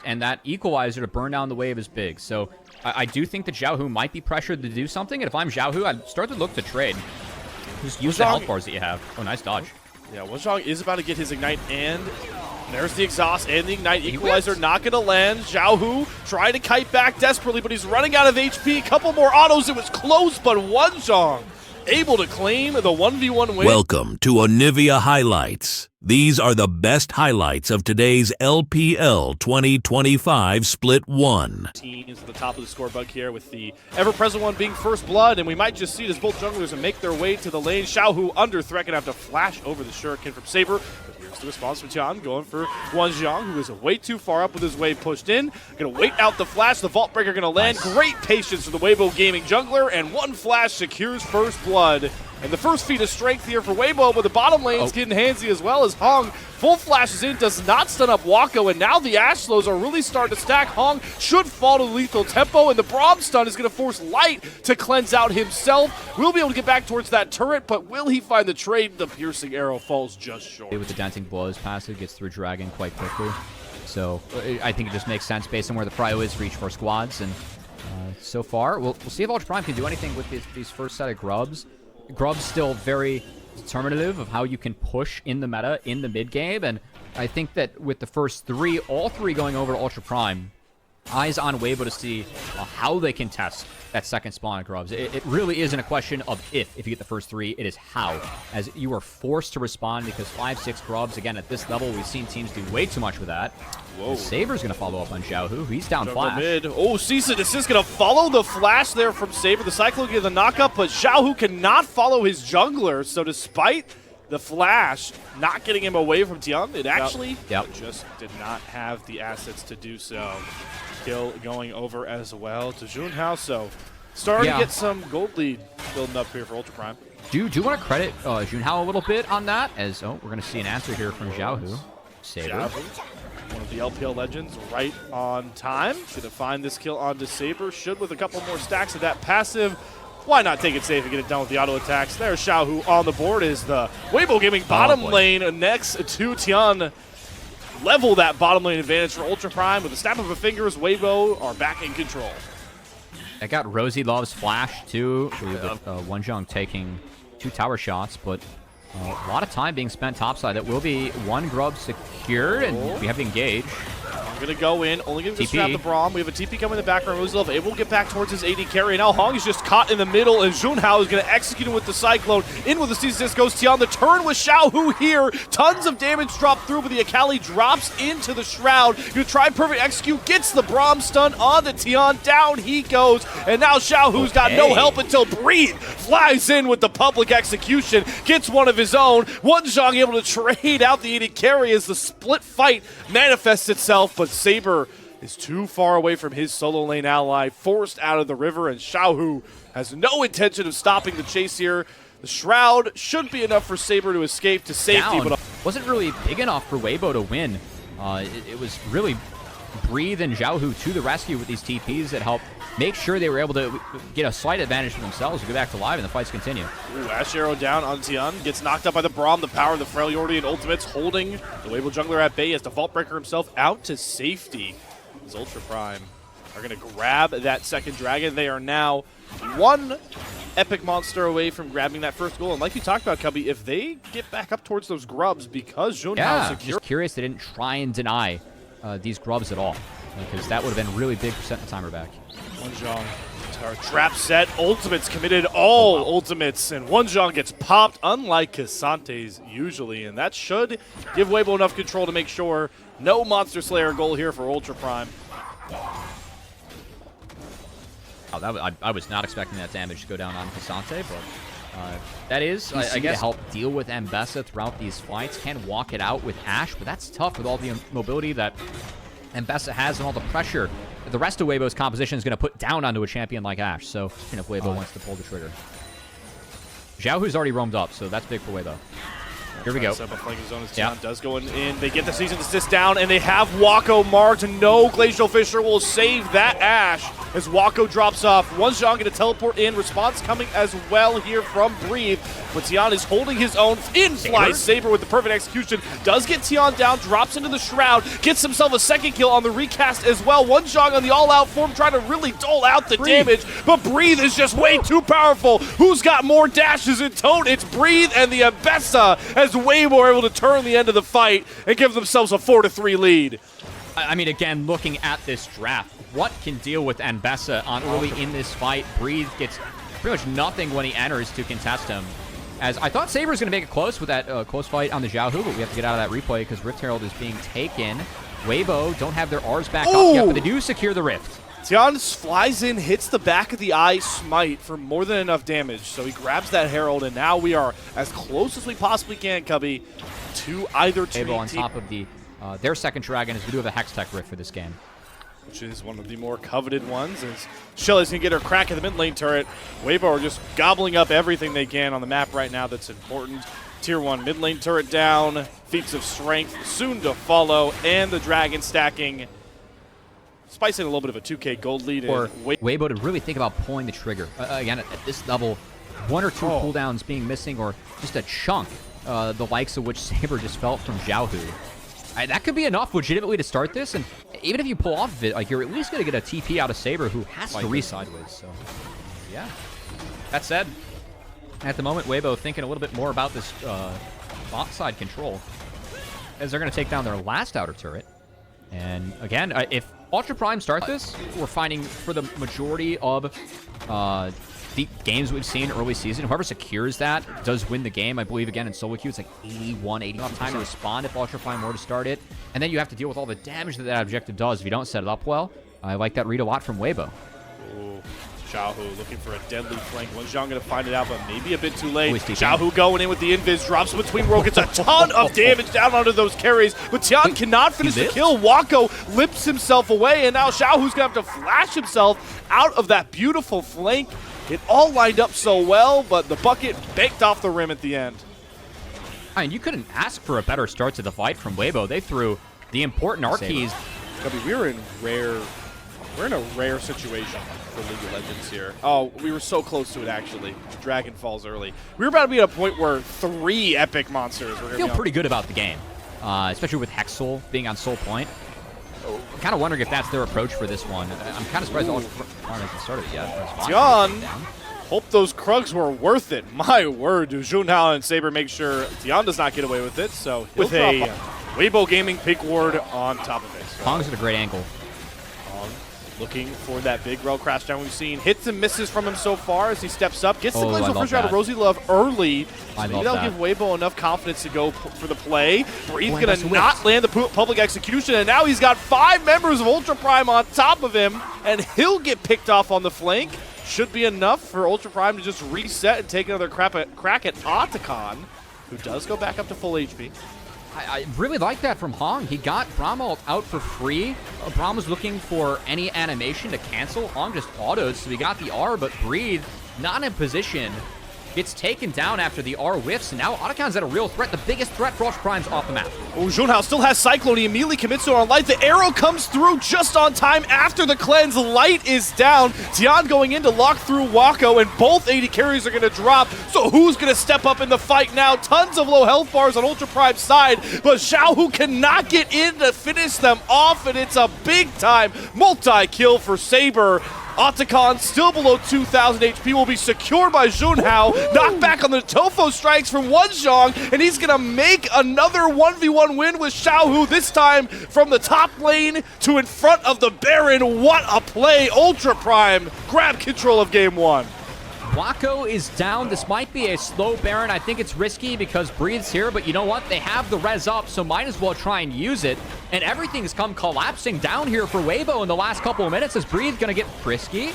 and that equalizer to burn down the wave is big. So I do think that Xiaohu might be pressured to do something, and if I'm Xiaohu, I'd start to look to trade. Just use the health bars that you have. Oh, nice dodge. Yeah, Wenzhong is about to get his Ignite, and there's the exhaust and the Ignite. Equalizer not going to land. Xiaohu trying to kite back desperately, but he's running out of HP. A couple more autos. It was close, but Wenzhong able to claim the 1v1 win. Welcome to Onivia Highlights. These are the best highlights of today's LPL 2025 Split 1. Team is at the top of the scorebug here with the ever-present one being First Blood, and we might just see it as both junglers make their way to the lane. Xiaohu under threat, going to have to flash over the shuriken from Saber. Here's the response from Tian, going for Wenzhong, who is way too far up with his wave pushed in. Going to wait out the flash. The Vault Breaker going to land. Nice. Great patience for the Weibo Gaming jungler, and one flash secures First Blood. And the first feat of strength here for Weibo, but the bottom lane's getting handsy as well as Hong. Full flashes in, does not stun up Wako, and now the Ashlows are really starting to stack. Hong should fall to lethal tempo, and the Braum stun is going to force Light to cleanse out himself. We'll be able to get back towards that turret, but will he find the trade? The piercing arrow falls just short. With the Dancing Blows passive, gets through Dragon quite quickly. So I think it just makes sense based on where the prio is for each four squads. And so far, we'll see if Ultra Prime can do anything with these first set of grubs. Grub's still very determinative of how you can push in the meta in the mid game, and I think that with the first three, all three going over to Ultra Prime, eyes on Weibo to see how they can test that second spawn of grubs. It really isn't a question of if you get the first three, it is how, as you are forced to respond because 5-6 grubs, again, at this level, we've seen teams do way too much with that. Whoa. Saber's going to follow up on Xiaohu. He's down flash. Mid. Oh, Cease and Desist going to follow the flash there from Saber. The Cyclone gets the knockup, but Xiaohu cannot follow his jungler. So despite the flash not getting him away from Tian, it actually just did not have the assets to do so. Kill going over as well to Junhao. So starting to get some gold lead building up here for Ultra Prime. Do want to credit Junhao a little bit on that, as we're going to see an answer here from Xiaohu. Saber. One of the LPL legends right on time. Should have find this kill onto Saber. Should with a couple more stacks of that passive. Why not take it safe and get it done with the auto attacks? There's Xiaohu on the board is the Weibo Gaming bottom lane next to Tian. Level that bottom lane advantage for Ultra Prime. With a snap of a fingers, Weibo are back in control. I got Rosie Love's flash too, with Wenzhong taking 2 tower shots, but a lot of time being spent topside. That will be one grub secured, and we have to engage. I'm going to go in, only going to strap the Braum. We have a TP coming in the background. Rosilov able to get back towards his AD carry. Now Hong is just caught in the middle, and Junhao is going to execute him with the Cyclone. In with the Cease goes Tian. The turn with Xiaohu here. Tons of damage dropped through, but the Akali drops into the Shroud. Going to try perfect execute. Gets the Braum stun on the Tian. Down he goes. And now Xiaohu's got no help until Breathe flies in with the public execution. Gets one of his own. Wenzhong able to trade out the AD carry as the split fight manifests itself, but Saber is too far away from his solo lane ally, forced out of the river, and Xiaohu has no intention of stopping the chase here. The Shroud should be enough for Saber to escape to safety, but wasn't really big enough for Weibo to win. It was really Breathe and Xiaohu to the rescue with these TPs that helped make sure they were able to get a slight advantage for themselves to go back to live and the fights continue. Ooh, Ash Arrow down on Tian. Gets knocked up by the Braum. The power of the Freljordi and ultimates holding the Weibo jungler at bay as the Vault Breaker himself out to safety. As Ultra Prime are going to grab that second dragon. They are now one epic monster away from grabbing that first goal. And like you talked about, Cubby, if they get back up towards those grubs because Junhao secure. Just curious they didn't try and deny these grubs at all, because that would have been really big for setting the timer back. Wenzhong, trap set, ultimates committed, all ultimates, and Wenzhong gets popped, unlike Casante's usually, and that should give Weibo enough control to make sure no Monster Slayer goal here for Ultra Prime. I was not expecting that damage to go down on Casante, but that is, I guess, to help deal with Mbessa throughout these fights. Can walk it out with Ashe, but that's tough with all the mobility that Mbessa has and all the pressure that the rest of Weibo's composition is going to put down onto a champion like Ashe. So, if Weibo wants to pull the trigger. Xiaohu's already roamed up, so that's big for Weibo. Here we go. Set up a flanking zone as Tian does go in. They get the Season Assist down, and they have Wako marked. No Glacial Fisher will save that Ashe. as Wako drops off. Onijong going to teleport in. Response coming as well here from Breathe. But Tian is holding his own. In flies Saber with the perfect execution. Does get Tian down, drops into the Shroud, gets himself a second kill on the recast as well. Onijong on the all-out form trying to really dole out the damage, but Breathe is just way too powerful. Who's got more dashes in tone? It's Breathe and the Ambessa, as Weibo are able to turn the end of the fight and give themselves a 4-3 lead. I mean, again, looking at this draft, what can deal with Ambessa on early in this fight? Breathe gets pretty much nothing when he enters to contest him. As I thought Saber's going to make it close with that close fight on the Xiaohu, but we have to get out of that replay because Rift Herald is being taken. Weibo don't have their R's back up yet, but they do secure the Rift. Tian flies in, hits the back of the eye smite for more than enough damage, so he grabs that Herald, and now we are as close as we possibly can, Cubby, to either team. Weibo on top of the their second dragon, as we do have a Hex Tech Rift for this game, which is one of the more coveted ones, as Shelly's going to get her crack at the mid lane turret. Weibo are just gobbling up everything they can on the map right now that's important. Tier 1 mid lane turret down, feats of strength soon to follow, and the dragon stacking, spicing a little bit of a 2K gold lead. For Weibo to really think about pulling the trigger. Again, at this level, one or two cooldowns being missing, or just a chunk, the likes of which Saber just felt from Xiaohu. That could be enough legitimately to start this, and even if you pull off of it, like, you're at least going to get a TP out of Saber, who has to reset sideways. So, yeah. That said, at the moment, Weibo thinking a little bit more about this bot side control, as they're going to take down their last outer turret. And again, if Ultra Prime start this, we're finding for the majority of the games we've seen early season, whoever secures that does win the game. I believe, again, in solo queue, it's like 81, 80 time to respond if Ultra Prime were to start it. And then you have to deal with all the damage that that objective does if you don't set it up well. I like that read a lot from Weibo. Ooh, Xiaohu looking for a deadly flank. Onijong going to find it out, but maybe a bit too late. Xiaohu going in with the invis, drops between row, gets a ton of damage down onto those carries, but Tian cannot finish the kill. Wako lips himself away, and now Xiaohu's going to have to flash himself out of that beautiful flank. It all lined up so well, but the bucket baked off the rim at the end. I mean, you couldn't ask for a better start to the fight from Weibo. They threw the important art keys. We're in a rare situation for League of Legends here. Oh, we were so close to it, actually. Dragon falls early. We were about to be at a point where 3 epic monsters were going to feel pretty good about the game, especially with Hexel being on Soul Point. I'm kind of wondering if that's their approach for this one. I'm kind of surprised Ultra Prime hasn't started yet. Tian, hope those Krugs were worth it. My word, do Junhao and Saber make sure Tian does not get away with it. So with a Weibo Gaming pick ward on top of it. So Hong's at a great angle. Hong looking for that big row crash down we've seen. Hits and misses from him so far as he steps up. Gets the glimpse of out of Rosie Love early. So maybe that'll give Weibo enough confidence to go for the play. Breathe going to not land the public execution, and now he's got 5 members of Ultra Prime on top of him, and he'll get picked off on the flank. Should be enough for Ultra Prime to just reset and take another crack at Otacon, who does go back up to full HP. I really like that from Hong. He got Bramalt out for free. Bram was looking for any animation to cancel. Hong just autoed, so he got the R, but Breathe not in position. Gets taken down after the R whiffs, and now Otacon's at a real threat. The biggest threat for Ultra Prime's off the map. Oh, Junhao still has Cyclone. He immediately commits to on Light. The arrow comes through just on time after the cleanse. Light is down. Tian going in to lock through Wako, and both 80 carries are going to drop. So who's going to step up in the fight now? Tons of low health bars on Ultra Prime's side, but Xiaohu cannot get in to finish them off, and it's a big-time multi-kill for Saber. Otacon, still below 2,000 HP, will be secured by Junhao. Knocked back on the Tofo strikes from Onijong, and he's going to make another 1v1 win with Xiaohu, this time from the top lane to in front of the Baron. What a play. Ultra Prime grab control of game 1. Wako is down. This might be a slow Baron. I think it's risky because Breathe's here, but you know what? They have the res up, so might as well try and use it. And everything's come collapsing down here for Weibo in the last couple of minutes as Breathe going to get frisky.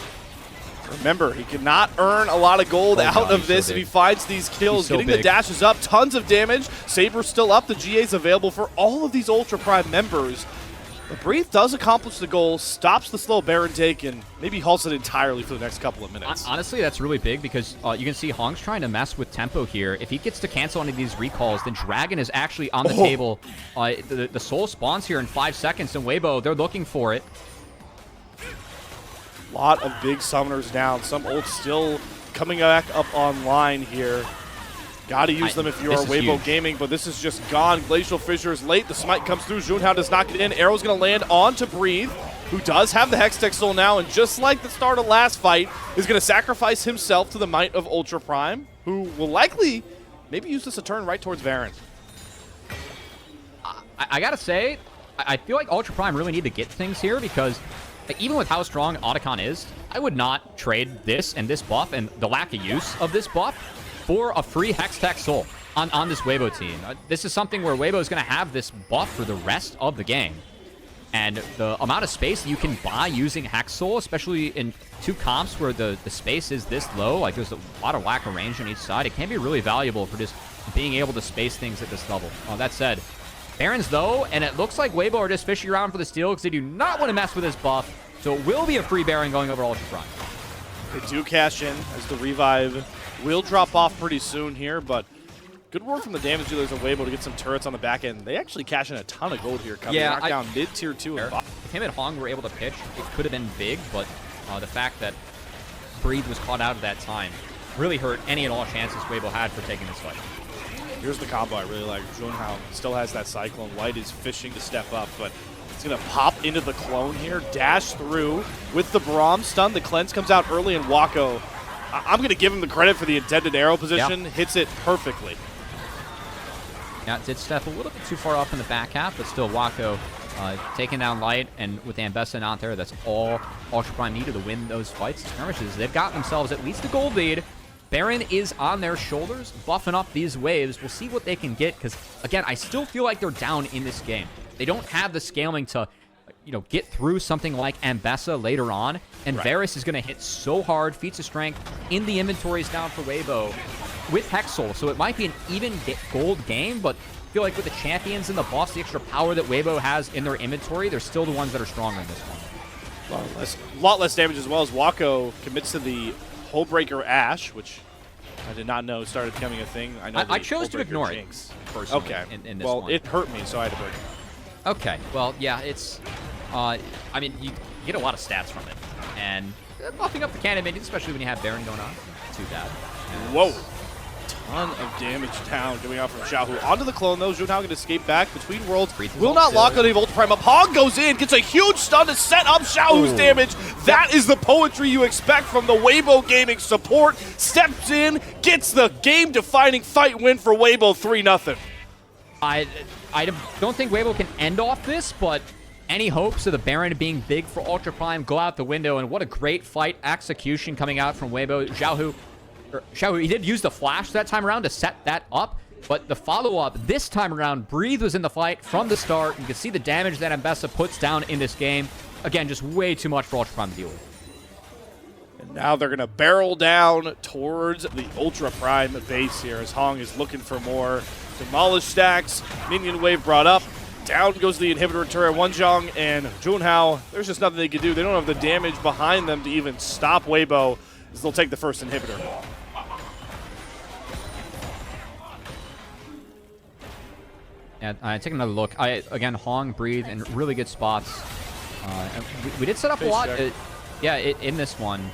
Remember, he cannot earn a lot of gold out of this if he finds these kills. Getting the dashes up, tons of damage. Saber's still up. The GA's available for all of these Ultra Prime members. But Breathe does accomplish the goal, stops the slow Baron take, and maybe halts it entirely for the next couple of minutes. Honestly, that's really big because you can see Hong's trying to mess with tempo here. If he gets to cancel any of these recalls, then Dragon is actually on the table. The soul spawns here in 5 seconds, and Weibo, they're looking for it. Lot of big summoners down. Some ults still coming back up online here. Got to use them if you are Weibo Gaming, but this is just gone. Glacial Fissure is late. The smite comes through. Junhao does not get in. Arrow's going to land onto Breathe, who does have the Hextech Soul now, and just like the start of last fight, is going to sacrifice himself to the might of Ultra Prime, who will likely maybe use this a turn right towards Baron. I got to say, I feel like Ultra Prime really need to get things here because even with how strong Otacon is, I would not trade this and this buff and the lack of use of this buff for a free Hextech Soul on this Weibo team. This is something where Weibo is going to have this buff for the rest of the game. And the amount of space you can buy using Hex Soul, especially in 2 comps where the space is this low, like there's a lot of lack of range on each side, it can be really valuable for just being able to space things at this level. That said, Barons though, and it looks like Weibo are just fishing around for the steal because they do not want to mess with this buff. So it will be a free Baron going over Ultra Prime. They do cash in as the revive will drop off pretty soon here, but good work from the damage dealers of Weibo to get some turrets on the back end. They actually cash in a ton of gold here. Knock down mid tier 2. If him and Hong were able to pitch, it could have been big, but the fact that Breathe was caught out of that time really hurt any and all chances Weibo had for taking this fight. Here's the combo I really like. Junhao still has that Cyclone. White is fishing to step up, but it's going to pop into the clone here, dash through with the Braum stun. The cleanse comes out early, and Wako, I'm going to give him the credit for the intended arrow position. Hits it perfectly. Yeah, it did step a little bit too far off in the back half, but still Wako taking down Light, and with Ambessa not there, that's all Ultra Prime needed to win those fights. Skirmishes, they've got themselves at least a gold lead. Baron is on their shoulders, buffing up these waves. We'll see what they can get, because, again, I still feel like they're down in this game. They don't have the scaling to, get through something like Ambessa later on, and Varus is going to hit so hard. Feats of Strength in the inventories down for Weibo with Hex Soul, so it might be an even gold game, but I feel like with the champions and the buffs, the extra power that Weibo has in their inventory, they're still the ones that are stronger in this one. A lot less damage as well as Wako commits to the Hullbreaker Ash, which I did not know started becoming a thing. I chose to ignore Jinx, personally. Okay. In this one. It hurt me, so I had to break it. Okay. Well, yeah, it's... I mean, you get a lot of stats from it. And buffing up the cannon minions, especially when you have Baron going on, too bad. Whoa. Ton of damage down coming out from Xiaohu. Onto the clone, though. Junhao can escape back between worlds. Will not lock on the Ultra Prime up. Hog goes in, gets a huge stun to set up Xiaohu's damage. That is the poetry you expect from the Weibo Gaming support. Steps in, gets the game-defining fight win for Weibo 3-0. I don't think Weibo can end off this, but any hopes of the Baron being big for Ultra Prime go out the window, and what a great fight execution coming out from Weibo. Xiaohu, he did use the flash that time around to set that up, but the follow-up this time around, Breathe was in the fight from the start. You can see the damage that Ambessa puts down in this game. Again, just way too much for Ultra Prime to deal with. And now they're going to barrel down towards the Ultra Prime base here as Hong is looking for more. Demolish stacks, minion wave brought up. Down goes the inhibitor turret. Wanzhong and Junhao, there's just nothing they can do. They don't have the damage behind them to even stop Weibo as they'll take the first inhibitor. Yeah, take another look. Again, Hong, Breathe, in really good spots. We did set up a lot. In this one,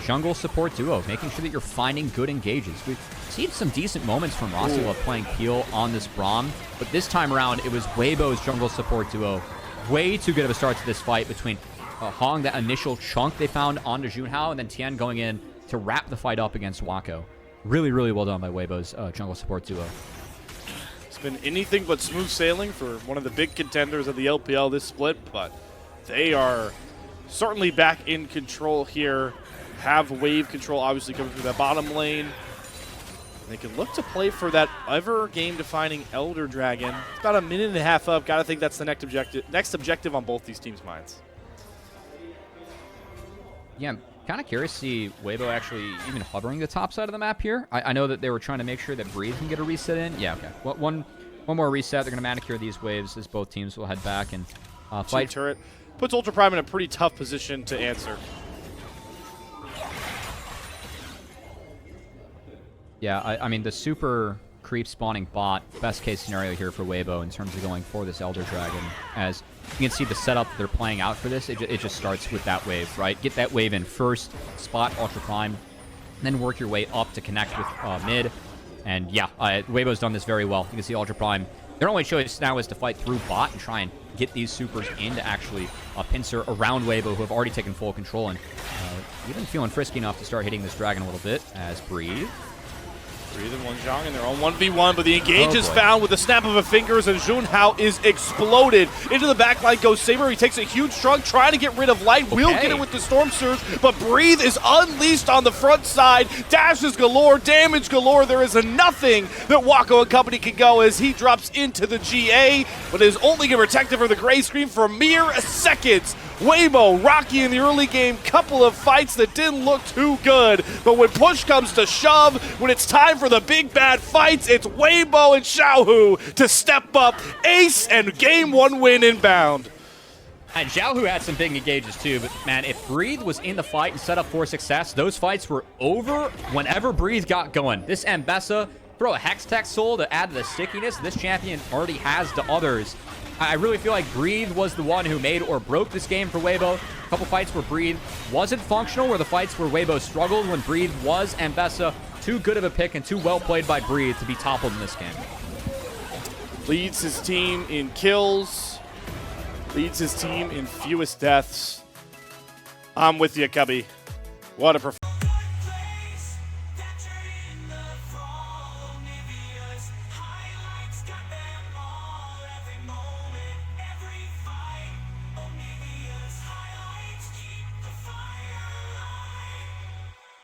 jungle support duo, making sure that you're finding good engages. We've seen some decent moments from Rossula playing Peel on this Braum, but this time around, it was Weibo's jungle support duo. Way too good of a start to this fight between Hong, that initial chunk they found onto Junhao, and then Tian going in to wrap the fight up against Wako. Really, really well done by Weibo's jungle support duo. It's been anything but smooth sailing for one of the big contenders of the LPL this split, but they are certainly back in control here. Have wave control obviously coming through that bottom lane. They can look to play for that ever game-defining Elder Dragon. It's about a minute and a half up. Got to think that's the next objective on both these teams' minds. Yeah, I'm kind of curious to see Weibo actually even hovering the top side of the map here. I know that they were trying to make sure that Breathe can get a reset in. Yeah, okay. One more reset. They're going to manicure these waves as both teams will head back and fight. Turret puts Ultra Prime in a pretty tough position to answer. Yeah, I mean, the super creep spawning bot, best case scenario here for Weibo in terms of going for this Elder Dragon, as You can see the setup they're playing out for this. It just starts with that wave, right? Get that wave in first, spot Ultra Prime, then work your way up to connect with mid. And yeah, Weibo's done this very well. You can see Ultra Prime. Their only choice now is to fight through bot and try and get these supers in to actually pincer around Weibo, who have already taken full control and even feeling frisky enough to start hitting this dragon a little bit as Breathe. Breathe and Wonjong in their own 1v1, but the engage is found with the snap of a fingers, and Junhao is exploded. Into the backline goes Saber. He takes a huge trunk, trying to get rid of Light. Will get it with the Storm Surge, but Breathe is unleashed on the front side. Dashes galore, damage galore. There is nothing that Wako and company can go as he drops into the GA, but is only get protected for the gray screen for mere seconds. Weibo, rocky in the early game, couple of fights that didn't look too good, but when push comes to shove, when it's time for the big bad fights, it's Weibo and Xiaohu to step up, ace, and game 1 win inbound. And Xiaohu had some big engages too, but man, if Breathe was in the fight and set up for success, those fights were over whenever Breathe got going. This Ambessa, throw a Hex Tech Soul to add to the stickiness this champion already has to others. I really feel like Breathe was the one who made or broke this game for Weibo. A couple fights where Breathe wasn't functional, were the fights where Weibo struggled when Breathe was Ambessa. Too good of a pick and too well played by Breathe to be toppled in this game. Leads his team in kills. Leads his team in fewest deaths. I'm with you, Cubby. What a performance.